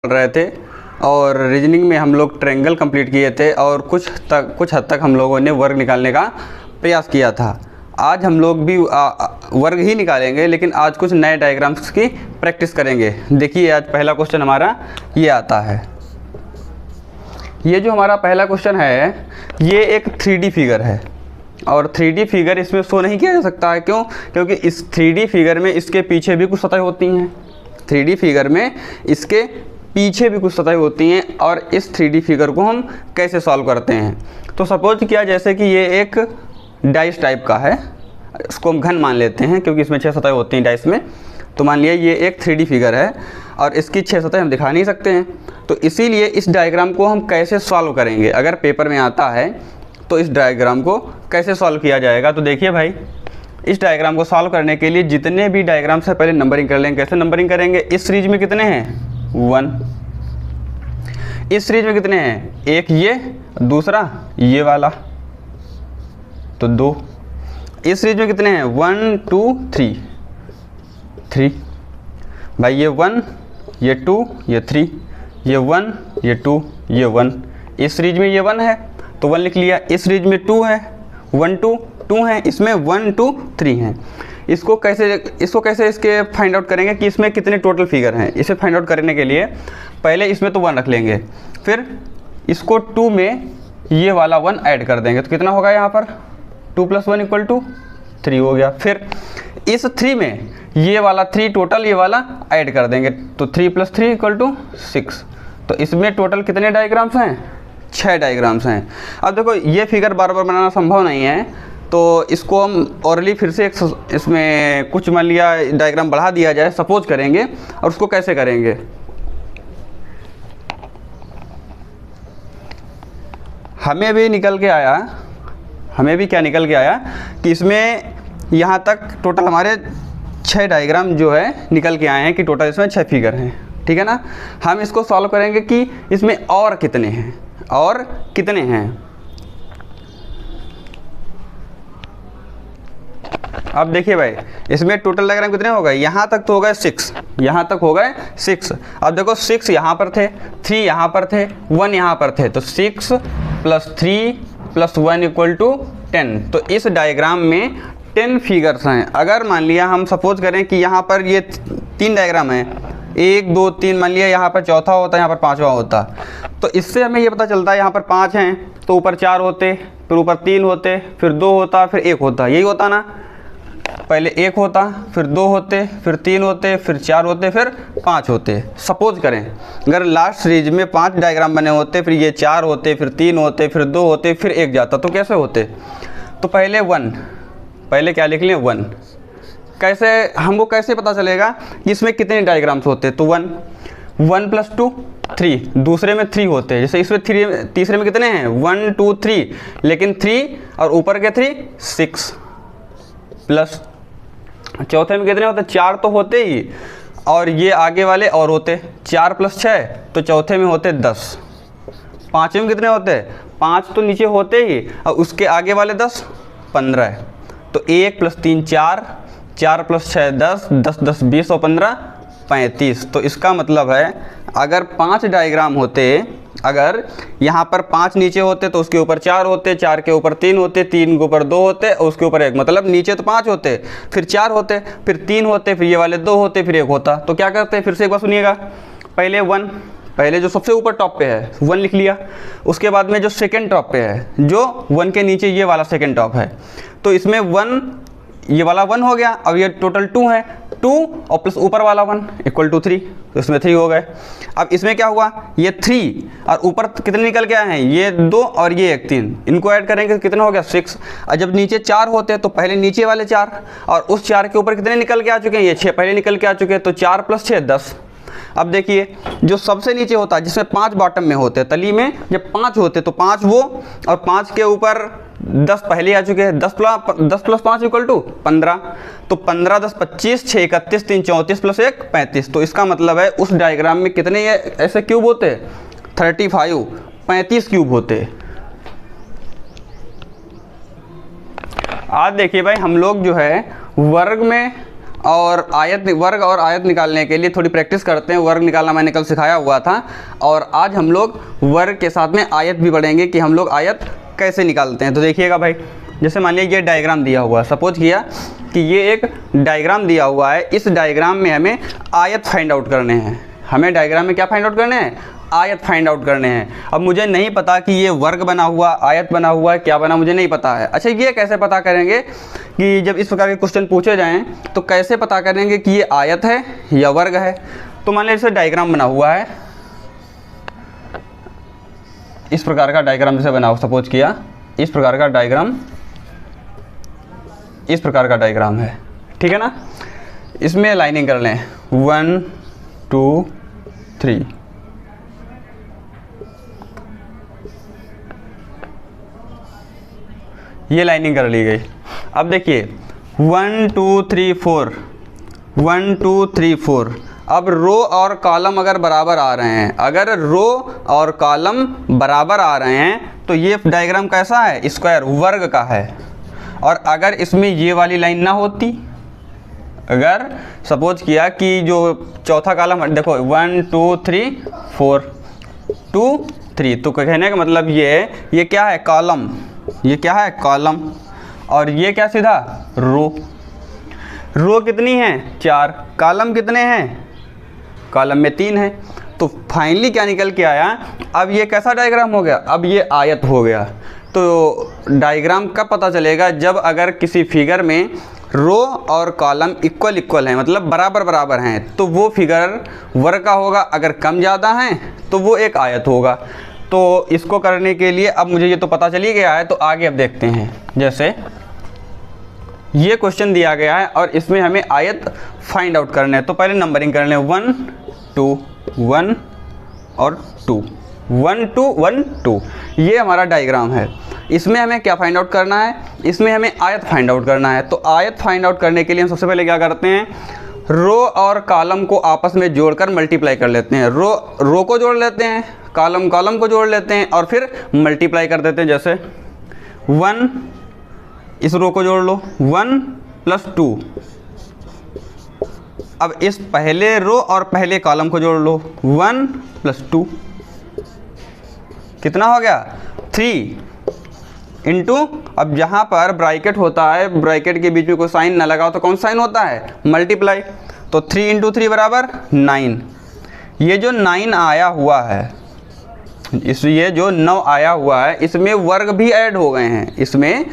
रहे थे और रीजनिंग में हम लोग ट्रायंगल कंप्लीट किए थे और कुछ हद तक हम लोगों ने वर्ग निकालने का प्रयास किया था। आज हम लोग भी वर्ग ही निकालेंगे, लेकिन आज कुछ नए डायग्राम्स की प्रैक्टिस करेंगे। देखिए आज पहला क्वेश्चन हमारा ये आता है। ये जो हमारा पहला क्वेश्चन है ये एक 3D फिगर है और 3D फिगर इसमें शो नहीं किया जा सकता है। क्यों? क्योंकि इस 3D फिगर में इसके पीछे भी कुछ सतह होती हैं। 3D फिगर में इसके पीछे भी कुछ सतह होती हैं और इस 3D फिगर को हम कैसे सॉल्व करते हैं। तो सपोज किया जैसे कि ये एक डाइस टाइप का है, इसको हम घन मान लेते हैं क्योंकि इसमें 6 सतह होती हैं डाइस में। तो मान लिया ये एक 3D फिगर है और इसकी 6 सतह हम दिखा नहीं सकते हैं, तो इसीलिए इस डायग्राम को हम कैसे सॉल्व करेंगे। अगर पेपर में आता है तो इस डायग्राम को कैसे सॉल्व किया जाएगा। तो देखिए भाई, इस डायग्राम को सॉल्व करने के लिए जितने भी डायग्राम से पहले नंबरिंग कर लेंगे। कैसे नंबरिंग करेंगे? इस सीरीज में कितने हैं? 1। इस सीरीज में कितने हैं? एक ये, दूसरा ये वाला, तो 2। इस सीरीज में कितने हैं? 1 2 3 भाई, ये 1 ये 2 ये 3, ये 1 ये 2 ये 1। इस सीरीज में ये 1 है तो 1 लिख लिया। इस सीरीज में 2 है, 1 2 2 है, इसमें 1 2 3 हैं। इसको कैसे इसके फाइंड आउट करेंगे कि इसमें कितने टोटल फिगर हैं। इसे फाइंड आउट करने के लिए पहले इसमें तो 1 रख लेंगे, फिर इसको 2 में ये वाला 1 ऐड कर देंगे। तो कितना होगा यहाँ पर? 2 + 1 = 3 हो गया। फिर इस 3 में ये वाला 3 टोटल ये वाला ऐड कर देंगे, तो 3 + 3 = 6। तो इसमें टोटल कितने डायग्राम्स हैं? 6 डायग्राम्स हैं। अब देखो ये फिगर बार बार बनाना संभव नहीं है, तो इसको हम ऑरली फिर से इसमें कुछ मान लिया डायग्राम बढ़ा दिया जाए, सपोज करेंगे। और उसको कैसे करेंगे? हमें भी क्या निकल के आया कि इसमें यहाँ तक टोटल हमारे 6 डायग्राम जो है निकल के आए हैं कि टोटल इसमें 6 फिगर हैं। ठीक है ना। हम इसको सॉल्व करेंगे कि इसमें और कितने हैं। अब देखिए भाई, इसमें टोटल डायग्राम कितने हो गए? यहाँ तक तो हो गए 6, यहाँ तक हो गए 6। अब देखो 6 यहाँ पर थे, 3 यहाँ पर थे, 1 यहाँ पर थे, तो 6 + 3 + 1 = 10। तो इस डायग्राम में 10 फिगर्स हैं। अगर मान लिया हम सपोज करें कि यहाँ पर ये 3 डायग्राम हैं, 1 2 3, मान लिया यहाँ पर चौथा होता, यहाँ पर 5वां होता, तो इससे हमें ये पता चलता है यहाँ पर 5 हैं तो ऊपर 4 होते, फिर ऊपर 3 होते, फिर 2 होता, फिर 1 होता। यही होता ना, पहले 1 होता, फिर 2 होते, फिर 3 होते, फिर 4 होते, फिर 5 होते। सपोज करें अगर लास्ट सीरीज में 5 डायग्राम बने होते, फिर ये 4 होते, फिर 3 होते, फिर 2 होते, फिर 1 जाता, तो कैसे होते? तो पहले क्या लिख लें? 1। कैसे हमको कैसे पता चलेगा कि इसमें कितने डायग्राम्स होते? तो 1 + 2 3, दूसरे में 3 होते हैं। जैसे इसमें तीसरे में कितने हैं? 1 2 3, लेकिन 3 और ऊपर के 3 6, प्लस चौथे में कितने होते? 4 तो होते ही, और ये आगे वाले और होते 4 + 6, तो चौथे में होते 10। पाँचवें में कितने होते? 5 तो नीचे होते ही, और उसके आगे वाले 10 15। तो 1 + 3 4, 4 + 6 10, 10 10 20 और 15 35। तो इसका मतलब है अगर 5 डायग्राम होते, अगर यहाँ पर 5 नीचे होते तो उसके ऊपर 4 होते, 4 के ऊपर 3 होते, 3 के ऊपर 2 होते और उसके ऊपर 1, मतलब नीचे तो 5 होते, फिर 4 होते, फिर 3 होते, फिर ये वाले 2 होते, फिर 1 होता। तो क्या करते? फिर से एक बार सुनिएगा। पहले जो सबसे ऊपर टॉप पे है 1 लिख लिया, उसके बाद में जो सेकेंड टॉप पे है, जो 1 के नीचे ये वाला सेकेंड टॉप है, तो इसमें 1 ये वाला 1 हो गया। अब ये टोटल 2 है, 2 और प्लस ऊपर वाला 1 = 3, तो इसमें 3 हो गए। अब इसमें क्या हुआ? ये 3 और ऊपर कितने निकल के आए हैं? ये 2 और ये 1 3, इनको ऐड करेंगे तो कितना हो गया? 6। और जब नीचे 4 होते तो पहले नीचे वाले 4 और उस 4 के ऊपर कितने निकल के आ चुके हैं? ये 6 पहले निकल के आ चुके हैं, तो 4 + 6 10। अब देखिए जो सबसे नीचे होता है, जिसमें 5 बॉटम में होते, तली में जब 5 होते तो 5 वो, और 5 के ऊपर 10 पहले आ चुके हैं। 10 + 5 = 15। तो 15 10 25, 6 31, 3 34 + 1 35। तो इसका मतलब है उस डायग्राम में कितने ऐसे क्यूब होते? 35 क्यूब होते। आज देखिए भाई, हम लोग जो है वर्ग में और आयत वर्ग और आयत निकालने के लिए थोड़ी प्रैक्टिस करते हैं। वर्ग निकालना मैंने कल सिखाया हुआ था और आज हम लोग वर्ग के साथ में आयत भी पढ़ेंगे कि हम लोग आयत कैसे निकालते हैं। तो देखिएगा भाई, जैसे मान लीजिए ये डायग्राम दिया हुआ, सपोज किया कि ये एक डायग्राम दिया हुआ है। इस डायग्राम में हमें आयत फाइंड आउट करने हैं। हमें डायग्राम में क्या फाइंड आउट करने हैं? आयत फाइंड आउट करने हैं। अब मुझे नहीं पता कि ये वर्ग बना हुआ, आयत बना हुआ है, क्या बना मुझे नहीं पता है। अच्छा, ये कैसे पता करेंगे कि जब इस प्रकार के क्वेश्चन पूछे जाएं तो कैसे पता करेंगे कि ये आयत है या वर्ग है? तो मान लीजिए जैसे डायग्राम बना हुआ है, इस प्रकार का डायग्राम जैसे बना हो, सपोज किया इस प्रकार का डायग्राम, इस प्रकार का डायग्राम है, ठीक है ना। इसमें लाइनिंग कर लें 1 2 3। ये लाइनिंग कर ली गई। अब देखिए 1 2 3 4, 1 2 3 4। अब रो और कॉलम अगर बराबर आ रहे हैं, अगर रो और कॉलम बराबर आ रहे हैं तो ये डायग्राम कैसा है? स्क्वायर, वर्ग का है। और अगर इसमें ये वाली लाइन ना होती, अगर सपोज किया कि जो चौथा कॉलम देखो 1 2 3 4 2 3, तो कहने का मतलब ये है, ये क्या है? कॉलम। ये क्या है? कॉलम। और ये क्या सीधा? रो। रो कितनी है? 4। कॉलम कितने हैं? कॉलम में 3 है। तो फाइनली क्या निकल के आया? अब ये कैसा डायग्राम हो गया? अब ये आयत हो गया। तो डायग्राम कब पता चलेगा? जब अगर किसी फिगर में रो और कॉलम इक्वल हैं, मतलब बराबर बराबर हैं, तो वो फिगर वर्ग का होगा। अगर कम ज़्यादा हैं तो वो एक आयत होगा। तो इसको करने के लिए अब मुझे ये तो पता चल ही गया है, तो आगे अब देखते हैं। जैसे ये क्वेश्चन दिया गया है और इसमें हमें आयत फाइंड आउट करना है। तो पहले नंबरिंग कर लें 1 2 1 और 2, 1 2 1 2। ये हमारा डायग्राम है। इसमें हमें क्या फाइंड आउट करना है? इसमें हमें आयत फाइंड आउट करना है। तो आयत फाइंड आउट करने के लिए हम सबसे पहले क्या करते हैं? रो और कॉलम को आपस में जोड़कर मल्टीप्लाई कर लेते हैं। रो को जोड़ लेते हैं, कॉलम को जोड़ लेते हैं और फिर मल्टीप्लाई कर देते हैं। जैसे 1, इस रो को जोड़ लो 1 + 2। अब इस पहले रो और पहले कॉलम को जोड़ लो 1 + 2, कितना हो गया? 3 इंटू, अब जहाँ पर ब्रैकेट होता है, ब्रैकेट के बीच में कोई साइन ना लगाओ तो कौन साइन होता है? मल्टीप्लाई। तो 3 × 3 = 9। ये जो 9 आया हुआ है, ये जो 9 आया हुआ है, इसमें वर्ग भी ऐड हो गए हैं, इसमें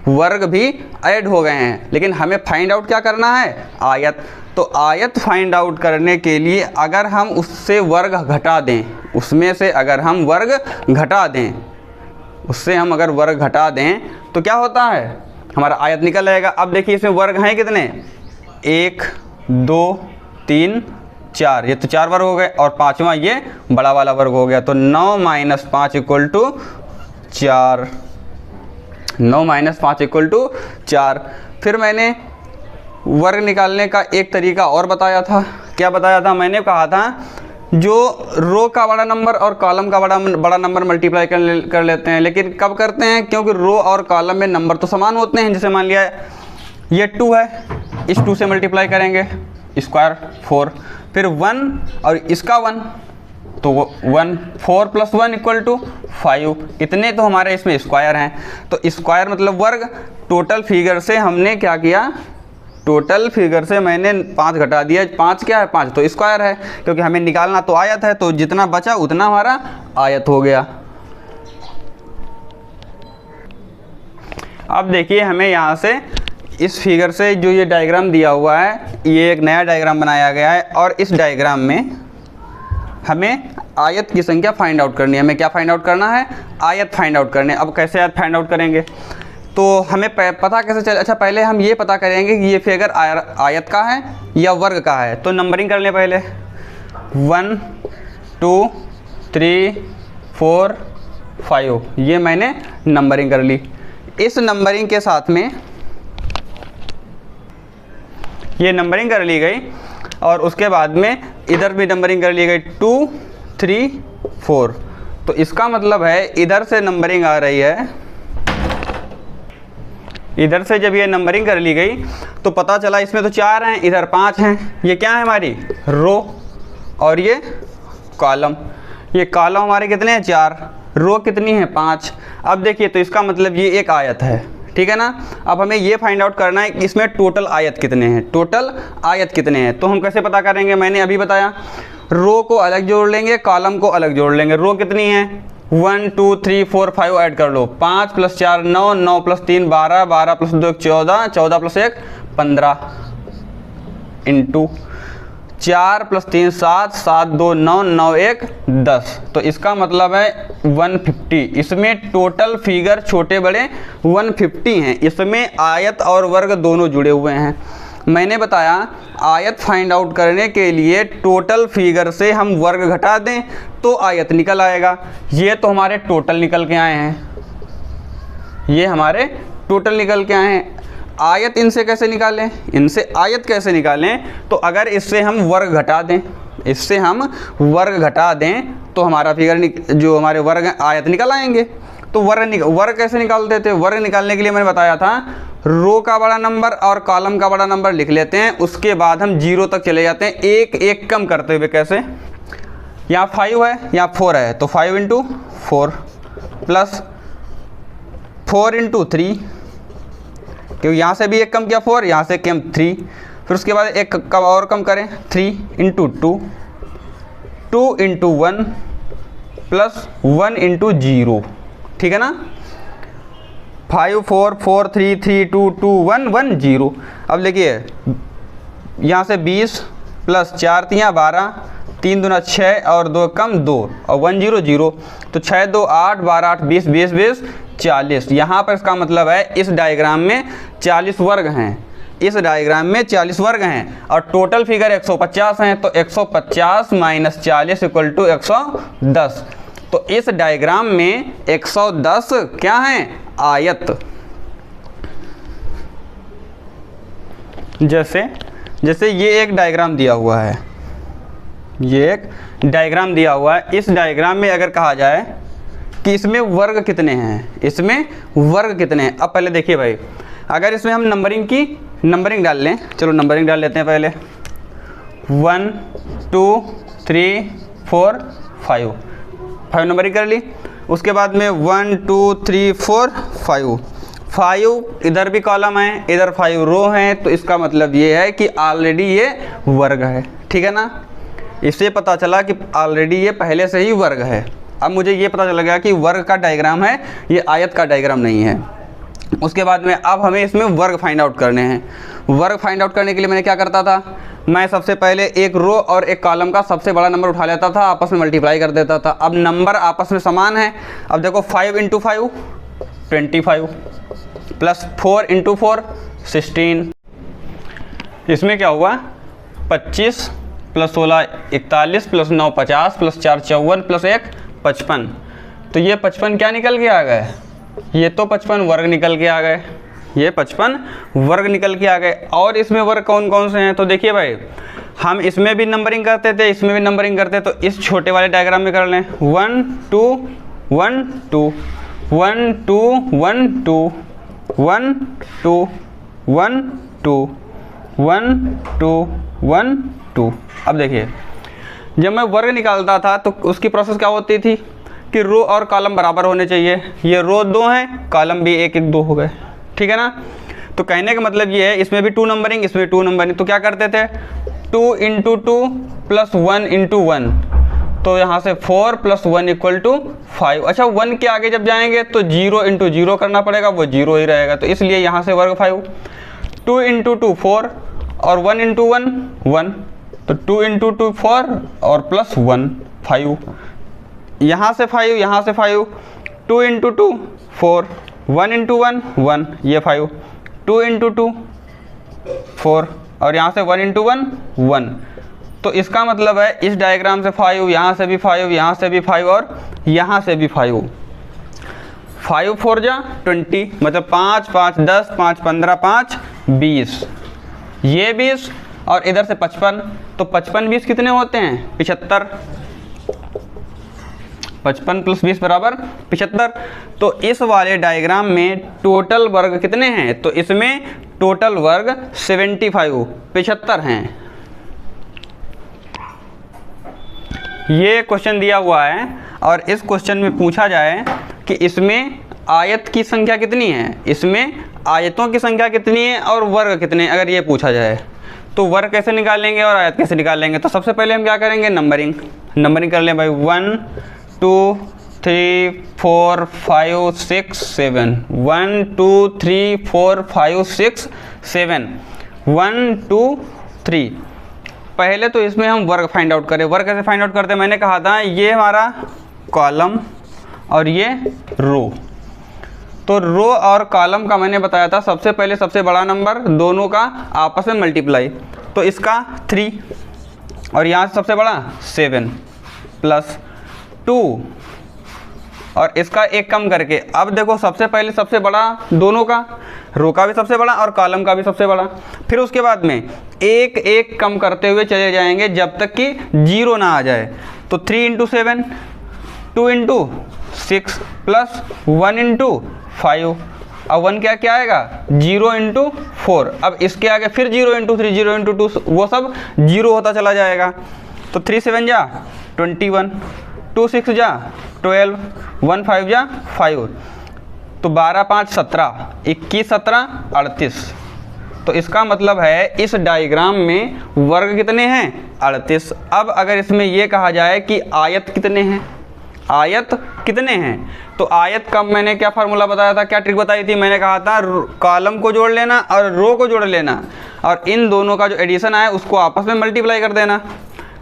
वर्ग भी ऐड हो गए हैं। लेकिन हमें फाइंड आउट क्या करना है? आयत। तो आयत फाइंड आउट करने के लिए अगर हम उससे वर्ग घटा दें, उसमें से अगर हम वर्ग घटा दें, उससे हम अगर वर्ग घटा दें तो क्या होता है? हमारा आयत निकल आएगा। अब देखिए इसमें वर्ग हैं कितने? 1 2 3 4, ये तो 4 वर्ग हो गए और पांचवा ये बड़ा वाला वर्ग हो गया। तो 9 - 5 = 4, 9 - 5 = 4। फिर मैंने वर्ग निकालने का एक तरीका और बताया था। क्या बताया था? मैंने कहा था जो रो का बड़ा नंबर और कॉलम का बड़ा नंबर मल्टीप्लाई कर लेते हैं। लेकिन कब करते हैं? क्योंकि रो और कॉलम में नंबर तो समान होते हैं। जैसे मान लिया ये 2 है, इस 2 से मल्टीप्लाई करेंगे, स्क्वायर 4, फिर 1 और इसका 1, तो 1 4 + 1 = 5। इतने तो हमारे इसमें स्क्वायर हैं। तो स्क्वायर मतलब वर्ग। टोटल फिगर से हमने क्या किया? टोटल फिगर से मैंने 5 घटा दिया। 5 क्या है? 5 तो स्क्वायर है, क्योंकि हमें निकालना तो आयत है। तो जितना बचा उतना हमारा आयत हो गया। अब देखिए हमें यहाँ से इस फिगर से जो ये डायग्राम दिया हुआ है, ये एक नया डायग्राम बनाया गया है और इस डायग्राम में हमें आयत की संख्या फाइंड आउट करनी है। हमें क्या फाइंड आउट करना है? आयत फाइंड आउट करने। अब कैसे आयत फाइंड आउट करेंगे? तो हमें पता कैसे चले? अच्छा, पहले हम ये पता करेंगे कि ये फिगर आयत का है या वर्ग का है। तो नंबरिंग कर लें पहले 1 2 3 4 5। ये मैंने नंबरिंग कर ली। इस नंबरिंग के साथ में ये नंबरिंग कर ली गई और उसके बाद में इधर भी नंबरिंग कर ली गई 2 3 4। तो इसका मतलब है इधर से नंबरिंग आ रही है, इधर से जब ये नंबरिंग कर ली गई तो पता चला इसमें तो 4 हैं, इधर 5 हैं। ये क्या है हमारी रो और ये कॉलम। ये कॉलम हमारे कितने हैं 4, रो कितनी है 5। अब देखिए तो इसका मतलब ये एक आयत है, ठीक है ना। अब हमें ये फाइंड आउट करना है कि इसमें टोटल आयत कितने हैं, टोटल आयत कितने हैं। तो हम कैसे पता करेंगे, मैंने अभी बताया रो को अलग जोड़ लेंगे, कॉलम को अलग जोड़ लेंगे। रो कितनी है 1 2 3 4 5 ऐड कर लो, 5 + 4 9, 9 + 3 12, 12 + 2 14, 14 + 1 15 इंटू 4 + 3 7, 7 2 9, 9 1 10। तो इसका मतलब है 150। इसमें टोटल फिगर छोटे बड़े 150 हैं। इसमें आयत और वर्ग दोनों जुड़े हुए हैं। मैंने बताया आयत फाइंड आउट करने के लिए टोटल फिगर से हम वर्ग घटा दें तो आयत निकल आएगा। ये तो हमारे टोटल निकल के आए हैं, ये हमारे टोटल निकल के आए हैं। आयत इनसे कैसे निकालें, इनसे आयत कैसे निकालें, तो अगर इससे हम वर्ग घटा दें, इससे हम वर्ग घटा दें तो हमारा फिगर जो हमारे वर्ग आयत निकल आएंगे। तो वर्ग कैसे निकालते थे, वर्ग निकालने के लिए मैंने बताया था रो का बड़ा नंबर और कॉलम का बड़ा नंबर लिख लेते हैं, उसके बाद हम 0 तक चले जाते हैं एक एक कम करते हुए। कैसे, यहाँ 5 है, यहाँ 4 है, तो 5 × 4 प्लस 4 × 3, क्योंकि यहाँ से भी एक कम किया 4, यहाँ से कम 3, फिर उसके बाद एक कम और कम करें 3 × 2, 2 × 1 प्लस 1 × 0, ठीक है ना। 5 4 4 3 3 2 2 1 1 0। अब देखिए यहाँ से 20 प्लस 4 3 12, 3 दूना 6 और 2 कम 2 और 1 0 0, तो 6 2 8 12 8 20 20 20 40। यहाँ पर इसका मतलब है इस डायग्राम में 40 वर्ग हैं, इस डायग्राम में 40 वर्ग हैं और टोटल फिगर 150 हैं। तो 150 - 40 = 110। तो इस डायग्राम में 110 क्या हैं, आयत। जैसे ये एक डायग्राम दिया हुआ है, ये एक डायग्राम दिया हुआ है। इस डायग्राम में अगर कहा जाए कि इसमें वर्ग कितने हैं, इसमें वर्ग कितने हैं। अब पहले देखिए भाई, अगर इसमें हम नंबरिंग डाल लें, चलो नंबरिंग डाल लेते हैं पहले। 1 2 3 4 5 नंबरिंग कर ली। उसके बाद में 1 2 3 4 5 इधर भी कॉलम है, इधर 5 रो हैं। तो इसका मतलब ये है कि ऑलरेडी ये वर्ग है, ठीक है ना। इससे पता चला कि ऑलरेडी ये पहले से ही वर्ग है। अब मुझे ये पता चल गया कि वर्ग का डायग्राम है, ये आयत का डायग्राम नहीं है। उसके बाद में अब हमें इसमें वर्ग फाइंड आउट करने हैं। वर्ग फाइंड आउट करने के लिए मैंने क्या करता था, मैं सबसे पहले एक रो और एक कॉलम का सबसे बड़ा नंबर उठा लेता था, आपस में मल्टीप्लाई कर देता था। अब नंबर आपस में समान है। अब देखो 5 × 5 25 प्लस 4 × 4 16। इसमें क्या हुआ 25 प्लस 16 41 प्लस 9 50 प्लस 4 54 प्लस 1 55। तो ये 55 क्या निकल के आ गए, ये तो 55 वर्ग निकल के आ गए, ये 55 वर्ग निकल के आ गए। और इसमें वर्ग कौन कौन से हैं, तो देखिए भाई, हम इसमें भी नंबरिंग करते थे, इसमें भी नंबरिंग करते, तो इस छोटे वाले डायग्राम में कर लें। 1 2 1 2 1 2 1 2 1 2 1 2 1 2 1 2। अब देखिए, जब मैं वर्ग निकालता था तो उसकी प्रोसेस क्या होती थी कि रो और कॉलम बराबर होने चाहिए। ये रो 2 हैं, कॉलम भी 1 1 2 हो गए, ठीक है ना। तो कहने का मतलब ये है, इसमें भी 2 नंबरिंग, इसमें 2 नंबरिंग। तो क्या करते थे 2 × 2 प्लस 1 × 1, तो यहाँ से 4 प्लस 1 = 5। अच्छा 1 के आगे जब जाएंगे तो 0 × 0 करना पड़ेगा, वो 0 ही रहेगा, तो इसलिए यहाँ से वर्ग 5। 2 × 2 4 और 1 × 1 1, तो 2 × 2 4 और प्लस 1 5। यहाँ से 5, यहाँ से 5, 2 × 2 4, 1 × 1 1, ये 5, 2 × 2 4 और यहाँ से 1 × 1 1। तो इसका मतलब है इस डायग्राम से 5, यहाँ से भी 5, यहाँ से भी 5 और यहाँ से भी 5। 5 4 जा 20, मतलब 5 5 10 5 15 5 20, ये 20 और इधर से 55, तो 55 20 कितने होते हैं 75। 55 प्लस 20 बराबर 75। तो इस वाले डायग्राम में टोटल वर्ग कितने हैं, तो इसमें टोटल वर्ग 75 हैं। ये क्वेश्चन दिया हुआ है और इस क्वेश्चन में पूछा जाए कि इसमें आयत की संख्या कितनी है, इसमें आयतों की संख्या कितनी है और वर्ग कितने, अगर ये पूछा जाए तो वर्ग कैसे निकालेंगे और आयत कैसे निकालेंगे। तो सबसे पहले हम क्या करेंगे, नंबरिंग कर लें भाई। 1 2 3 4 5 6 7 1 2 3 4 5 6 7 1 2 3। पहले तो इसमें हम वर्ग फाइंड आउट करें। वर्ग कैसे फाइंड आउट करते हैं, मैंने कहा था ये हमारा कॉलम और ये रो। तो रो और कॉलम का मैंने बताया था सबसे पहले सबसे बड़ा नंबर दोनों का आपस में मल्टीप्लाई। तो इसका 3 और यहाँ से सबसे बड़ा 7 प्लस 2 और इसका एक कम करके। अब देखो सबसे पहले सबसे बड़ा दोनों का, रो का भी सबसे बड़ा और कॉलम का भी सबसे बड़ा। फिर उसके बाद में एक एक कम करते हुए चले जाएंगे जब तक कि 0 ना आ जाए। तो 3 इंटू 7 2 इंटू 6 प्लस 1 इंटू 5। अब 1 क्या क्या आएगा, 0 इंटू 4। अब इसके आगे फिर 0 इंटू 3 0 इंटू 2, वो सब 0 होता चला जाएगा। तो 3 7 जा 21, 2 6 जा 12, 1 5 जा 5। तो 12 5 17, 21 17 38। तो इसका मतलब है इस डायग्राम में वर्ग कितने हैं, 38। अब अगर इसमें ये कहा जाए कि आयत कितने हैं, आयत कितने हैं, तो आयत का मैंने क्या फार्मूला बताया था, क्या ट्रिक बताई थी, मैंने कहा था कॉलम को जोड़ लेना और रो को जोड़ लेना और इन दोनों का जो एडिशन आया उसको आपस में मल्टीप्लाई कर देना।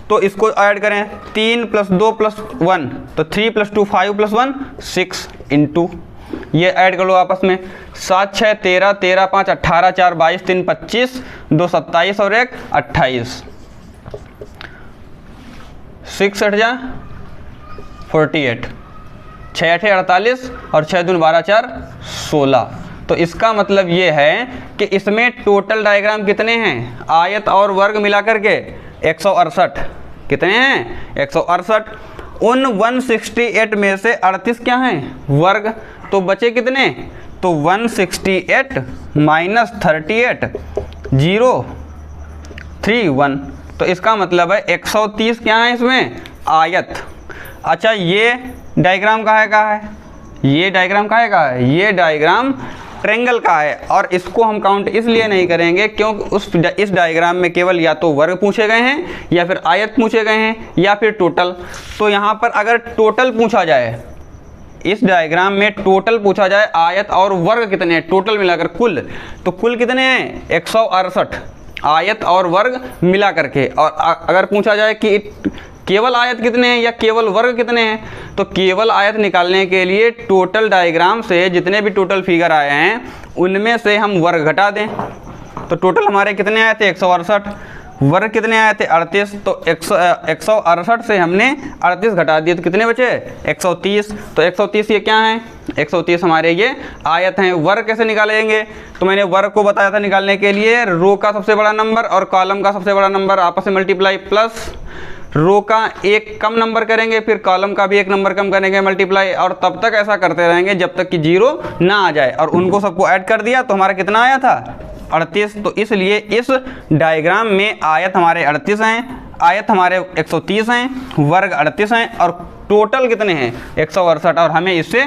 तो इसको ऐड करें, 3 + 2 + 1 तो 3 + 2 5 + 1 6 इंटू ये ऐड कर लो आपस में। 7 6 13 13 5 18 4 22 3 25 2 27 और 1 28। 6 8 जा 48, 6 8 48 और 6 दूनी 12 4 16। तो इसका मतलब ये है कि इसमें टोटल डायग्राम कितने हैं, आयत और वर्ग मिलाकर के 168। कितने हैं, 168। उन 168 में से 38 क्या हैं, वर्ग। तो बचे कितने, तो 168 माइनस 38 0 3 1। तो इसका मतलब है 130 क्या है इसमें, आयत। अच्छा ये डायग्राम कहाँ है, ये डायग्राम कहाँ है, ये डायग्राम ट्रेंगल का है। और इसको हम काउंट इसलिए नहीं करेंगे क्योंकि इस डायग्राम में केवल या तो वर्ग पूछे गए हैं या फिर आयत पूछे गए हैं या फिर टोटल। तो यहाँ पर अगर टोटल पूछा जाए, इस डायग्राम में टोटल पूछा जाए आयत और वर्ग कितने हैं, टोटल मिलाकर कुल, तो कुल कितने हैं 168 आयत और वर्ग मिला करके। और अगर पूछा जाए कि केवल आयत कितने हैं या केवल वर्ग कितने हैं, तो केवल आयत निकालने के लिए टोटल डायग्राम से जितने भी टोटल फिगर आए हैं उनमें से हम वर्ग घटा दें। तो टोटल हमारे कितने आए थे 168, वर्ग कितने आए थे 38। तो 168 से हमने 38 घटा दिए तो कितने बचे 130। तो 130 ये क्या है, 130 हमारे ये आयत हैं। वर्ग कैसे निकालेंगे, तो मैंने वर्ग को बताया था निकालने के लिए रो का सबसे बड़ा नंबर और कॉलम का सबसे बड़ा नंबर आपस में मल्टीप्लाई, प्लस रो का एक कम नंबर करेंगे फिर कॉलम का भी एक नंबर कम करेंगे मल्टीप्लाई, और तब तक ऐसा करते रहेंगे जब तक कि 0 ना आ जाए। और उनको सबको ऐड कर दिया तो हमारा कितना आया था 38। तो इसलिए इस डायग्राम में आयत हमारे 38 हैं, आयत हमारे 130 हैं, वर्ग 38 हैं और टोटल कितने हैं 168। और हमें इससे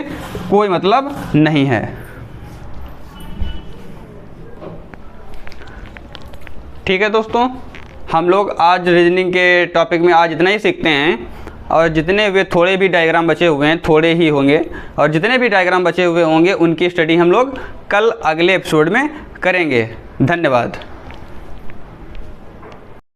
कोई मतलब नहीं है। ठीक है दोस्तों, हम लोग आज रीजनिंग के टॉपिक में आज इतना ही सीखते हैं। और जितने वे थोड़े भी डायग्राम बचे हुए हैं, थोड़े ही होंगे, और जितने भी डायग्राम बचे हुए होंगे उनकी स्टडी हम लोग कल अगले एपिसोड में करेंगे। धन्यवाद।